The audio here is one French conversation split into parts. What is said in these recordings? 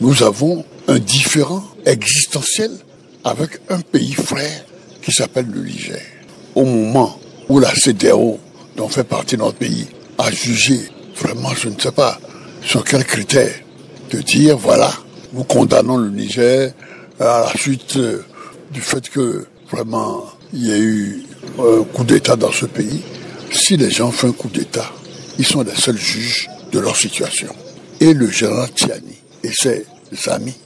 Nous avons un différend existentiel avec un pays frère qui s'appelle le Niger. Au moment où la CEDEAO, dont fait partie notre pays, a jugé, vraiment je ne sais pas sur quels critères, de dire voilà, nous condamnons le Niger à la suite du fait que vraiment il y a eu un coup d'État dans ce pays. Si les gens font un coup d'État, ils sont les seuls juges de leur situation. Et le général Tiani et ses amis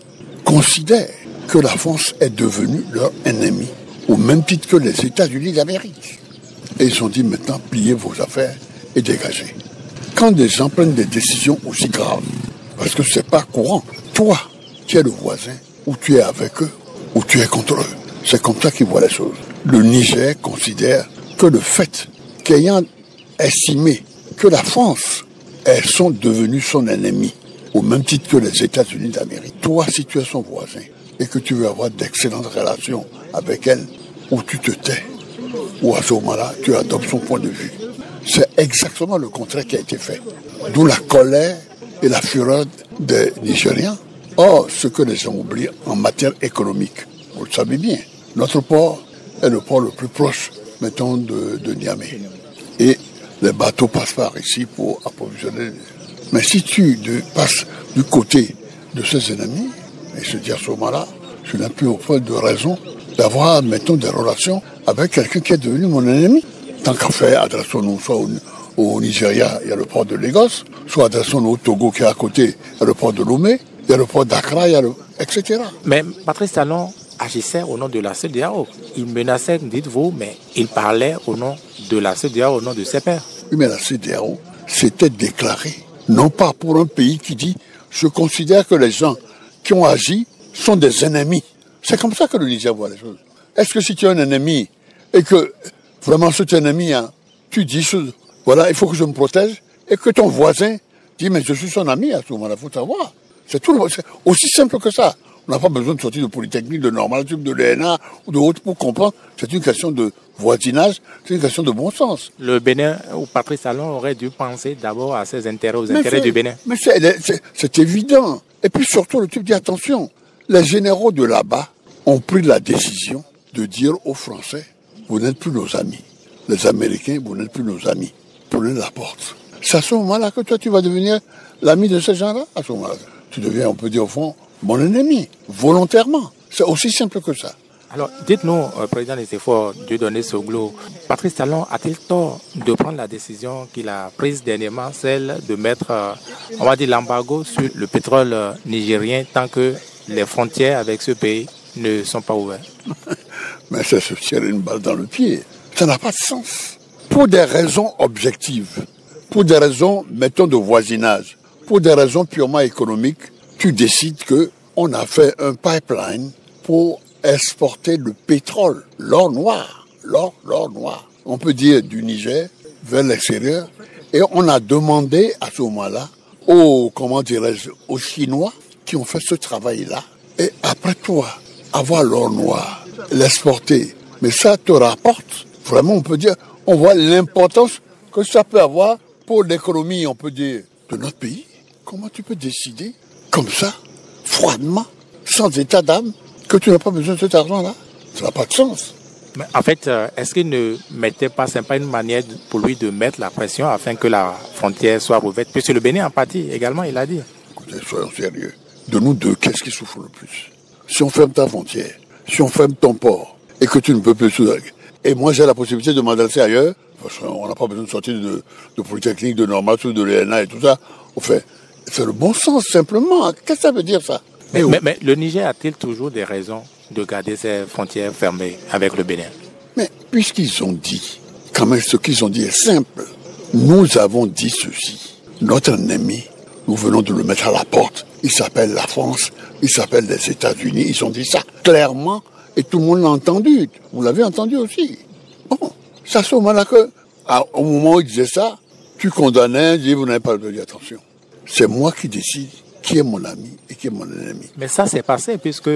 considèrent que la France est devenue leur ennemi, au même titre que les États-Unis d'Amérique. Et ils ont dit maintenant, pliez vos affaires et dégagez. Quand des gens prennent des décisions aussi graves, parce que c'est pas courant, toi, tu es le voisin, ou tu es avec eux, ou tu es contre eux. C'est comme ça qu'ils voient les choses. Le Niger considère que le fait qu'ayant estimé que la France, elles sont devenues son ennemi, au même titre que les États-Unis d'Amérique. Toi, si tu es son voisin et que tu veux avoir d'excellentes relations avec elle, ou tu te tais, ou à ce moment-là, tu adoptes son point de vue. C'est exactement le contraire qui a été fait. D'où la colère et la fureur des Nigériens. Or, ce que les gens oublient en matière économique, vous le savez bien, notre port est le port le plus proche, mettons, de Niamey. Et les bateaux passent par ici pour approvisionner. Mais si tu passes du côté de ces ennemis, et se dire à ce moment-là, je n'ai plus aucun de raison d'avoir, mettons, des relations avec quelqu'un qui est devenu mon ennemi. Tant qu'à faire, adressons-nous soit au Nigeria, il y a le port de Lagos, soit adressons-nous au Togo qui est à côté, il y a le port de Lomé, il y a le port d'Accra, etc. Mais Patrice Talon agissait au nom de la CEDEAO. Il menaçait, dites-vous, mais il parlait au nom de la CEDEAO, au nom de ses pairs. Oui, mais la CEDEAO s'était déclarée, non pas pour un pays qui dit « je considère que les gens qui ont agi sont des ennemis ». C'est comme ça que le Niger voit les choses. Est-ce que si tu es un ennemi et que vraiment cet ennemi, hein, tu dis voilà, il faut que je me protège, et que ton voisin dit mais je suis son ami à ce moment-là, il faut savoir. C'est aussi simple que ça. On n'a pas besoin de sortir de Polytechnique, de Normal, de l'ENA ou de autres pour comprendre. C'est une question de voisinage, c'est une question de bon sens. Le Bénin ou Patrice Talon aurait dû penser d'abord à ses intérêts, aux intérêts du Bénin. Mais c'est évident. Et puis surtout, le type dit attention, les généraux de là-bas ont pris la décision de dire aux Français, vous n'êtes plus nos amis. Les Américains, vous n'êtes plus nos amis. Prenez la porte. C'est à ce moment-là que toi, tu vas devenir l'ami de ces gens-là. À ce moment-là, tu deviens, on peut dire au fond, mon ennemi, volontairement. C'est aussi simple que ça. Alors, dites-nous, Président des efforts, Dieudonné Soglo, Patrice Talon a-t-il tort de prendre la décision qu'il a prise dernièrement, celle de mettre, on va dire, l'embargo sur le pétrole nigérien tant que les frontières avec ce pays ne sont pas ouvertes? Mais c'est se tirer une balle dans le pied. Ça n'a pas de sens. Pour des raisons objectives, pour des raisons, mettons, de voisinage, pour des raisons purement économiques, tu décides qu'on a fait un pipeline pour exporter le pétrole, l'or noir, l'or noir. On peut dire du Niger vers l'extérieur. Et on a demandé à ce moment-là aux Chinois qui ont fait ce travail-là. Et après toi, avoir l'or noir, l'exporter, mais ça te rapporte, vraiment on peut dire, on voit l'importance que ça peut avoir pour l'économie, on peut dire, de notre pays. Comment tu peux décider comme ça, froidement, sans état d'âme, que tu n'as pas besoin de cet argent-là? Ça n'a pas de sens. Mais en fait, est-ce qu'il ne mettait pas, c'est pas une manière pour lui de mettre la pression afin que la frontière soit rouverte? Puisque le Bénin en partie également, il a dit. Écoutez, soyons sérieux. De nous deux, qu'est-ce qui souffre le plus? Si on ferme ta frontière, si on ferme ton port, et que tu ne peux plus... Et moi, j'ai la possibilité de m'adresser ailleurs, parce qu'on n'a pas besoin de sortir de Polytechnique, de Normal, de l'ENA et tout ça. On fait... C'est le bon sens, simplement. Qu'est-ce que ça veut dire, ça? Mais le Niger a-t-il toujours des raisons de garder ses frontières fermées avec le Bénin? Mais puisqu'ils ont dit, quand même ce qu'ils ont dit est simple. Nous avons dit ceci. Notre ennemi, nous venons de le mettre à la porte. Il s'appelle la France, il s'appelle les États-Unis. Ils ont dit ça clairement et tout le monde l'a entendu. Vous l'avez entendu aussi. Bon, c'est à ce moment-là que, au moment où ils disaient ça, tu condamnais, dis vous n'avez pas le droit de dire attention. C'est moi qui décide qui est mon ami et qui est mon ennemi. Mais ça s'est passé puisque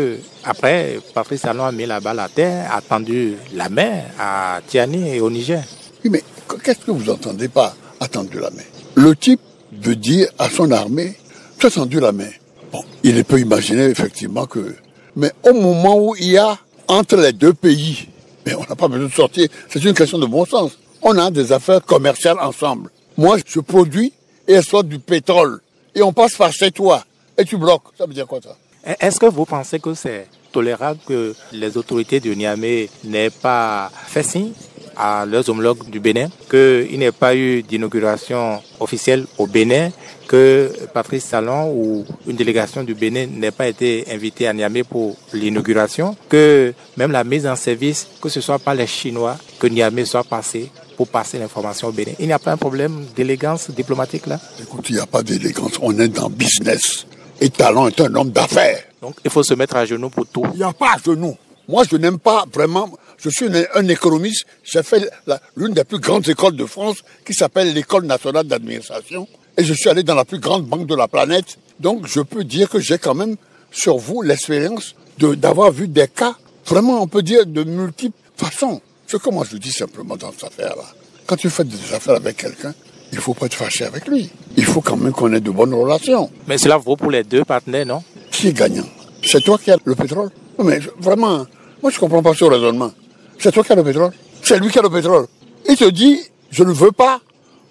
après, Patrice Talon a mis la balle à terre, a tendu la main à Tiani et au Niger. Oui, mais qu'est-ce que vous entendez par attendu la main? Le type veut dire à son armée, tu as tendu la main. Bon, il peut imaginer effectivement que... Mais au moment où il y a entre les deux pays, mais on n'a pas besoin de sortir, c'est une question de bon sens. On a des affaires commerciales ensemble. Moi, je produis et elle sort du pétrole. Et on passe par chez toi et tu bloques. Ça veut dire quoi ça? Est-ce que vous pensez que c'est tolérable que les autorités de Niamey n'aient pas fait signe à leurs homologues du Bénin, qu'il n'y ait pas eu d'inauguration officielle au Bénin, que Patrice Talon ou une délégation du Bénin n'ait pas été invitée à Niamey pour l'inauguration, que même la mise en service, que ce soit par les Chinois, que Niamey soit passé pour passer l'information au Bénin. Il n'y a pas un problème d'élégance diplomatique là? Écoute, il n'y a pas d'élégance, on est dans business. Et Talon est un homme d'affaires. Donc il faut se mettre à genoux pour tout. Il n'y a pas à genoux. Moi, je n'aime pas vraiment... Je suis un économiste. J'ai fait l'une des plus grandes écoles de France qui s'appelle l'École nationale d'administration. Et je suis allé dans la plus grande banque de la planète. Donc, je peux dire que j'ai quand même sur vous l'expérience d'avoir vu des cas, vraiment, on peut dire, de multiples façons. Ce que moi, je dis simplement dans cette affaire-là. Quand tu fais des affaires avec quelqu'un, il ne faut pas être fâché avec lui. Il faut quand même qu'on ait de bonnes relations. Mais cela vaut pour les deux partenaires, non? Qui est gagnant? C'est toi qui as le pétrole? Mais vraiment, moi, je ne comprends pas ce raisonnement. C'est toi qui as le pétrole. C'est lui qui a le pétrole. Il te dit, je ne veux pas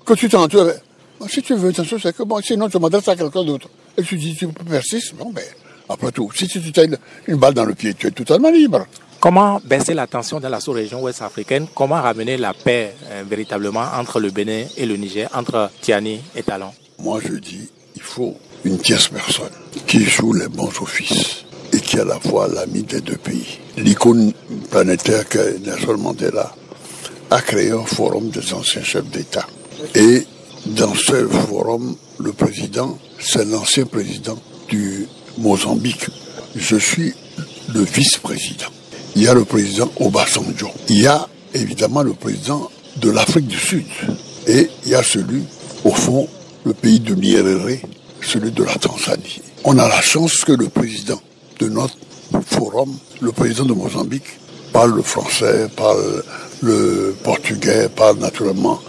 que tu t'entends. Si tu veux, c'est que bon, sinon tu m'adresses à quelqu'un d'autre. Et tu dis, tu persistes. Bon, ben, après tout, si tu as une balle dans le pied, tu es totalement libre. Comment baisser la tension dans la sous-région ouest africaine? Comment ramener la paix véritablement entre le Bénin et le Niger, entre Tiani et Talon? Moi, je dis, il faut une tierce personne qui joue les bons offices et qui est à la fois l'ami des deux pays. L'icône planétaire que Nelson Mandela a créé un forum des anciens chefs d'État. Et dans ce forum, le président, c'est l'ancien président du Mozambique. Je suis le vice-président. Il y a le président Obasanjo. Il y a évidemment le président de l'Afrique du Sud. Et il y a celui, au fond, le pays de Nyerere, celui de la Tanzanie. On a la chance que le président de notre forum, le président de Mozambique, parle le français, parle le portugais, parle naturellement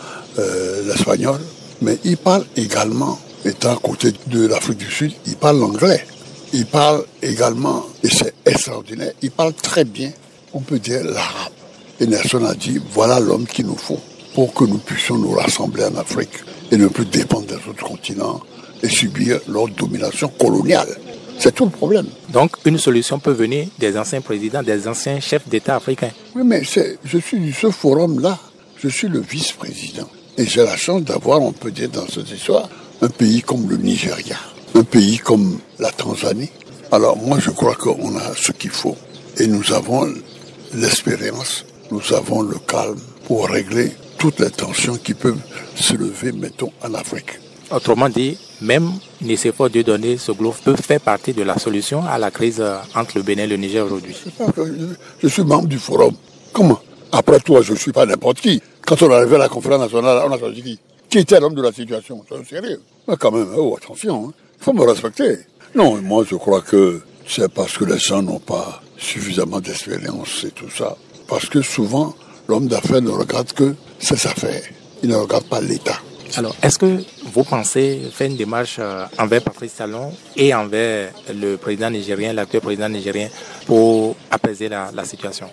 l'espagnol, mais il parle également, étant à côté de l'Afrique du Sud, il parle l'anglais. Il parle également, et c'est extraordinaire, il parle très bien, on peut dire, l'arabe. Et Nelson a dit, voilà l'homme qu'il nous faut pour que nous puissions nous rassembler en Afrique et ne plus dépendre des autres continents et subir leur domination coloniale. C'est tout le problème. Donc une solution peut venir des anciens présidents, des anciens chefs d'État africains. Oui, mais je suis de ce forum-là, je suis le vice-président. Et j'ai la chance d'avoir, on peut dire dans cette histoire, un pays comme le Nigeria, un pays comme la Tanzanie. Alors moi je crois qu'on a ce qu'il faut. Et nous avons l'expérience, nous avons le calme pour régler toutes les tensions qui peuvent se lever, mettons, en Afrique. Autrement dit, même Nicéphore Dieudonné Soglo peut faire partie de la solution à la crise entre le Bénin et le Niger aujourd'hui. Je suis membre du forum. Comment? Après toi, je ne suis pas n'importe qui. Quand on est arrivé à la conférence nationale, on a choisi qui? Qui était l'homme de la situation? C'est sérieux. Mais quand même, oh, attention, hein. Il faut me respecter. Non, moi je crois que c'est parce que les gens n'ont pas suffisamment d'expérience et tout ça. Parce que souvent, l'homme d'affaires ne regarde que ses affaires. Il ne regarde pas l'État. Alors, est-ce que vous pensez faire une démarche envers Patrice Talon et envers le président nigérien, l'actuel président nigérien, pour apaiser la situation?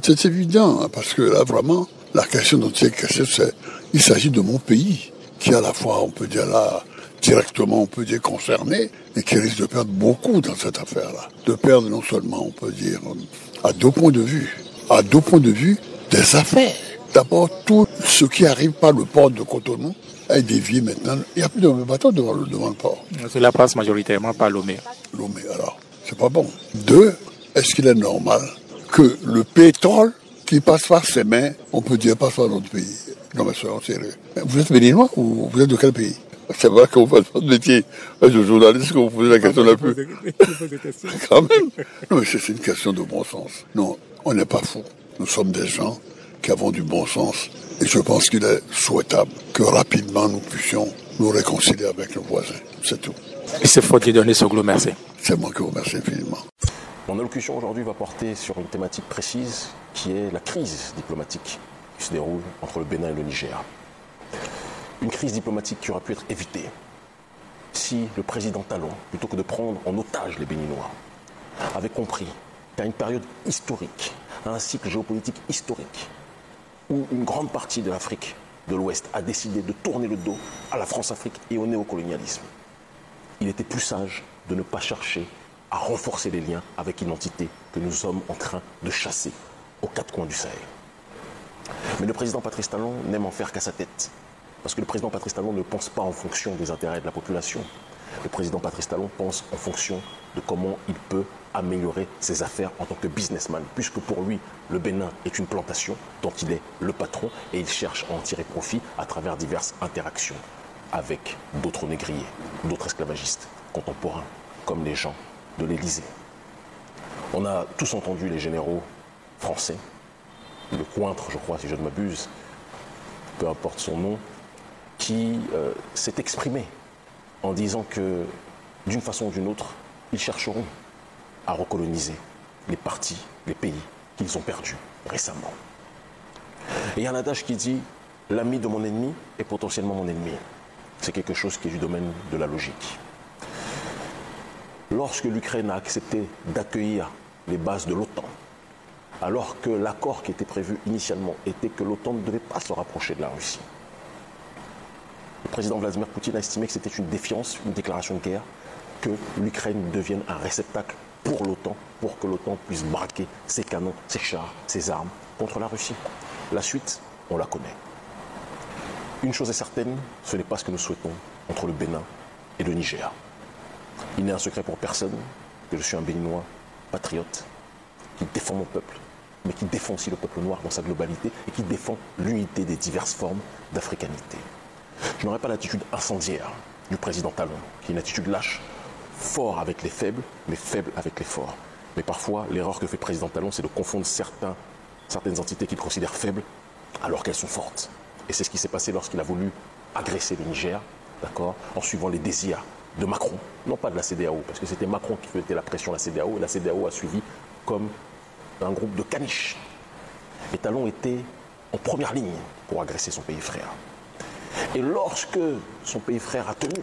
C'est évident, parce que là, vraiment, la question dont il est question, c'est il s'agit de mon pays, qui est à la fois, on peut dire là, directement, on peut dire concerné, et qui risque de perdre beaucoup dans cette affaire-là. De perdre non seulement, on peut dire, à deux points de vue. À deux points de vue des affaires. D'abord, tout ce qui arrive par le port de Cotonou est dévié maintenant. Il n'y a plus de bateaux devant le port. Cela passe majoritairement par Lomé. Lomé, alors, c'est pas bon. Deux, est-ce qu'il est normal que le pétrole qui passe par ses mains, on peut dire, passe par notre pays? Non, mais soyons sérieux. Vous êtes béninois ou vous êtes de quel pays? C'est vrai que vous faites votre métier de journaliste, que vous posez la question la plus. Quand même. Non, mais c'est une question de bon sens. Non, on n'est pas fous. Nous sommes des gens qui avons du bon sens. Et je pense qu'il est souhaitable que rapidement nous puissions nous réconcilier avec nos voisins. C'est tout. Et c'est faut donner ce gros merci. C'est moi qui vous remercie infiniment. Mon allocution aujourd'hui va porter sur une thématique précise qui est la crise diplomatique qui se déroule entre le Bénin et le Niger. Une crise diplomatique qui aurait pu être évitée si le président Talon, plutôt que de prendre en otage les Béninois, avait compris qu'à une période historique, à un cycle géopolitique historique, où une grande partie de l'Afrique de l'Ouest a décidé de tourner le dos à la France-Afrique et au néocolonialisme, il était plus sage de ne pas chercher à renforcer les liens avec une entité que nous sommes en train de chasser aux quatre coins du Sahel. Mais le président Patrice Talon n'aime en faire qu'à sa tête. Parce que le président Patrice Talon ne pense pas en fonction des intérêts de la population. Le président Patrice Talon pense en fonction de comment il peut améliorer ses affaires en tant que businessman, puisque pour lui, le Bénin est une plantation dont il est le patron et il cherche à en tirer profit à travers diverses interactions avec d'autres négriers, d'autres esclavagistes contemporains, comme les gens de l'Élysée. On a tous entendu les généraux français, le Cointre, je crois, si je ne m'abuse, peu importe son nom, qui s'est exprimé en disant que, d'une façon ou d'une autre, ils chercheront à recoloniser les parties, les pays qu'ils ont perdus récemment. Et il y a un adage qui dit « l'ami de mon ennemi est potentiellement mon ennemi ». C'est quelque chose qui est du domaine de la logique. Lorsque l'Ukraine a accepté d'accueillir les bases de l'OTAN, alors que l'accord qui était prévu initialement était que l'OTAN ne devait pas se rapprocher de la Russie, le président Vladimir Poutine a estimé que c'était une défiance, une déclaration de guerre, que l'Ukraine devienne un réceptacle pour l'OTAN, pour que l'OTAN puisse braquer ses canons, ses chars, ses armes contre la Russie. La suite, on la connaît. Une chose est certaine, ce n'est pas ce que nous souhaitons entre le Bénin et le Niger. Il n'est un secret pour personne que je suis un Béninois patriote qui défend mon peuple, mais qui défend aussi le peuple noir dans sa globalité et qui défend l'unité des diverses formes d'africanité. Je n'aurais pas l'attitude incendiaire du président Talon, qui est une attitude lâche, fort avec les faibles, mais faible avec les forts. Mais parfois, l'erreur que fait le président Talon, c'est de confondre certaines entités qu'il considère faibles, alors qu'elles sont fortes. Et c'est ce qui s'est passé lorsqu'il a voulu agresser le Niger, d'accord, en suivant les désirs de Macron, non pas de la CEDEAO, parce que c'était Macron qui faisait la pression à la CEDEAO, et la CEDEAO a suivi comme un groupe de caniches. Et Talon était en première ligne pour agresser son pays frère. Et lorsque son pays frère a tenu,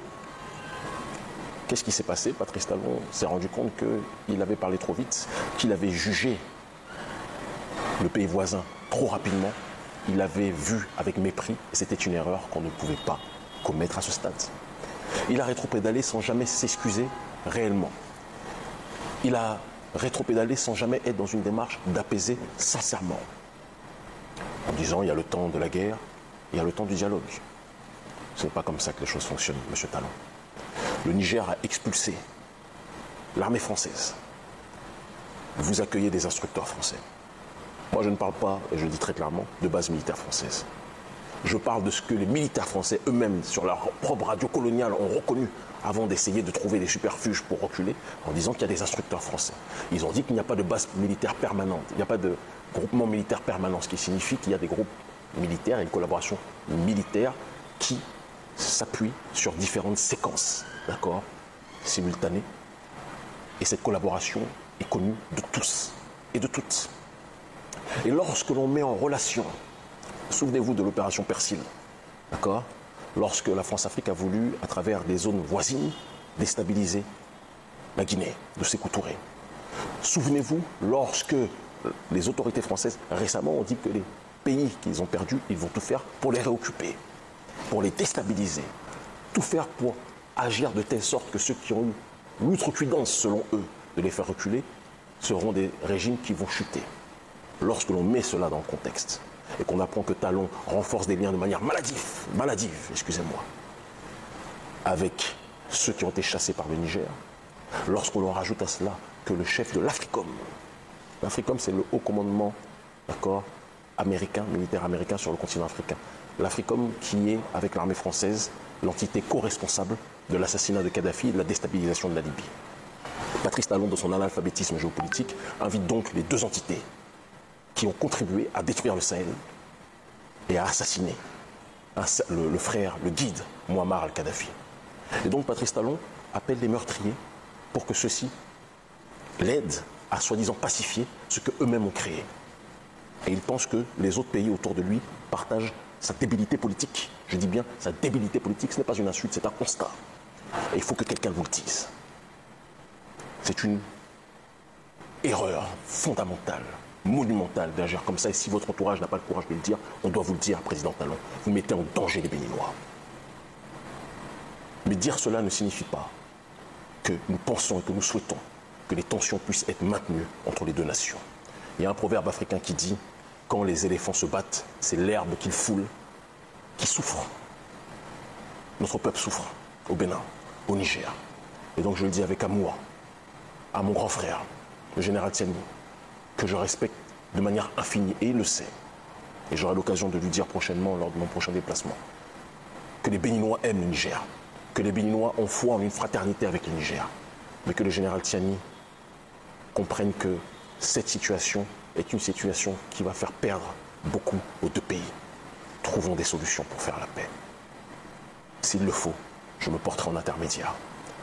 qu'est-ce qui s'est passé? Patrice Talon s'est rendu compte qu'il avait parlé trop vite, qu'il avait jugé le pays voisin trop rapidement, il avait vu avec mépris, et c'était une erreur qu'on ne pouvait pas commettre à ce stade. Il a rétropédalé sans jamais s'excuser réellement. Il a rétropédalé sans jamais être dans une démarche d'apaiser sincèrement. En disant, il y a le temps de la guerre, il y a le temps du dialogue. Ce n'est pas comme ça que les choses fonctionnent, M. Talon. Le Niger a expulsé l'armée française. Vous accueillez des instructeurs français. Moi, je ne parle pas, et je le dis très clairement, de base militaire française. Je parle de ce que les militaires français eux-mêmes, sur leur propre radio coloniale, ont reconnu avant d'essayer de trouver des superfuges pour reculer, en disant qu'il y a des instructeurs français. Ils ont dit qu'il n'y a pas de base militaire permanente, il n'y a pas de groupement militaire permanent, ce qui signifie qu'il y a des groupes militaires et une collaboration militaire qui s'appuie sur différentes séquences, d'accord, simultanées. Et cette collaboration est connue de tous et de toutes. Et lorsque l'on met en relation, souvenez-vous de l'opération Persil, d'accord, lorsque la France-Afrique a voulu, à travers des zones voisines, déstabiliser la Guinée de Sékou Touré. Souvenez-vous, lorsque les autorités françaises récemment ont dit que les pays qu'ils ont perdus, ils vont tout faire pour les réoccuper, pour les déstabiliser, tout faire pour agir de telle sorte que ceux qui ont eu l'outrecuidance, selon eux, de les faire reculer, seront des régimes qui vont chuter. Lorsque l'on met cela dans le contexte, et qu'on apprend que Talon renforce des liens de manière maladive, excusez-moi, avec ceux qui ont été chassés par le Niger, lorsqu'on leur rajoute à cela que le chef de l'Africom c'est le haut commandement, d'accord, américain, militaire américain sur le continent africain, l'Africom qui est, avec l'armée française, l'entité co-responsable de l'assassinat de Kadhafi et de la déstabilisation de la Libye. Patrice Talon, de son analphabétisme géopolitique, invite donc les deux entités qui ont contribué à détruire le Sahel et à assassiner le frère, le guide, Mouammar al-Kadhafi. Et donc Patrice Talon appelle les meurtriers pour que ceux-ci l'aident à soi-disant pacifier ce qu'eux-mêmes ont créé. Et il pense que les autres pays autour de lui partagent sa débilité politique. Je dis bien sa débilité politique, ce n'est pas une insulte, c'est un constat. Et il faut que quelqu'un vous le dise. C'est une erreur fondamentale, monumentale d'agir comme ça. Et si votre entourage n'a pas le courage de le dire, on doit vous le dire, Président Talon. Vous mettez en danger les Béninois. Mais dire cela ne signifie pas que nous pensons et que nous souhaitons que les tensions puissent être maintenues entre les deux nations. Il y a un proverbe africain qui dit « Quand les éléphants se battent, c'est l'herbe qu'ils foulent qui souffre. » Notre peuple souffre au Bénin, au Niger. Et donc je le dis avec amour à mon grand frère, le général Tiani, que je respecte de manière infinie, et il le sait. Et j'aurai l'occasion de lui dire prochainement, lors de mon prochain déplacement, que les Béninois aiment le Niger, que les Béninois ont foi en une fraternité avec le Niger, mais que le général Tiani comprenne que cette situation est une situation qui va faire perdre beaucoup aux deux pays. Trouvons des solutions pour faire la paix. S'il le faut, je me porterai en intermédiaire.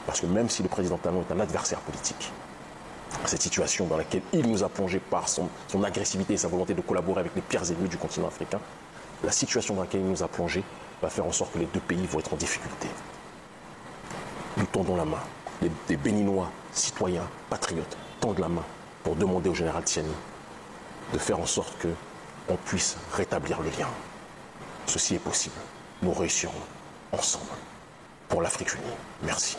Parce que même si le président Talon est un adversaire politique, cette situation dans laquelle il nous a plongé par son agressivité et sa volonté de collaborer avec les pires ennemis du continent africain, la situation dans laquelle il nous a plongé va faire en sorte que les deux pays vont être en difficulté. Nous tendons la main. Les Béninois, citoyens, patriotes, tendent la main pour demander au général Tiani de faire en sorte qu'on puisse rétablir le lien. Ceci est possible. Nous réussirons ensemble pour l'Afrique unie. Merci.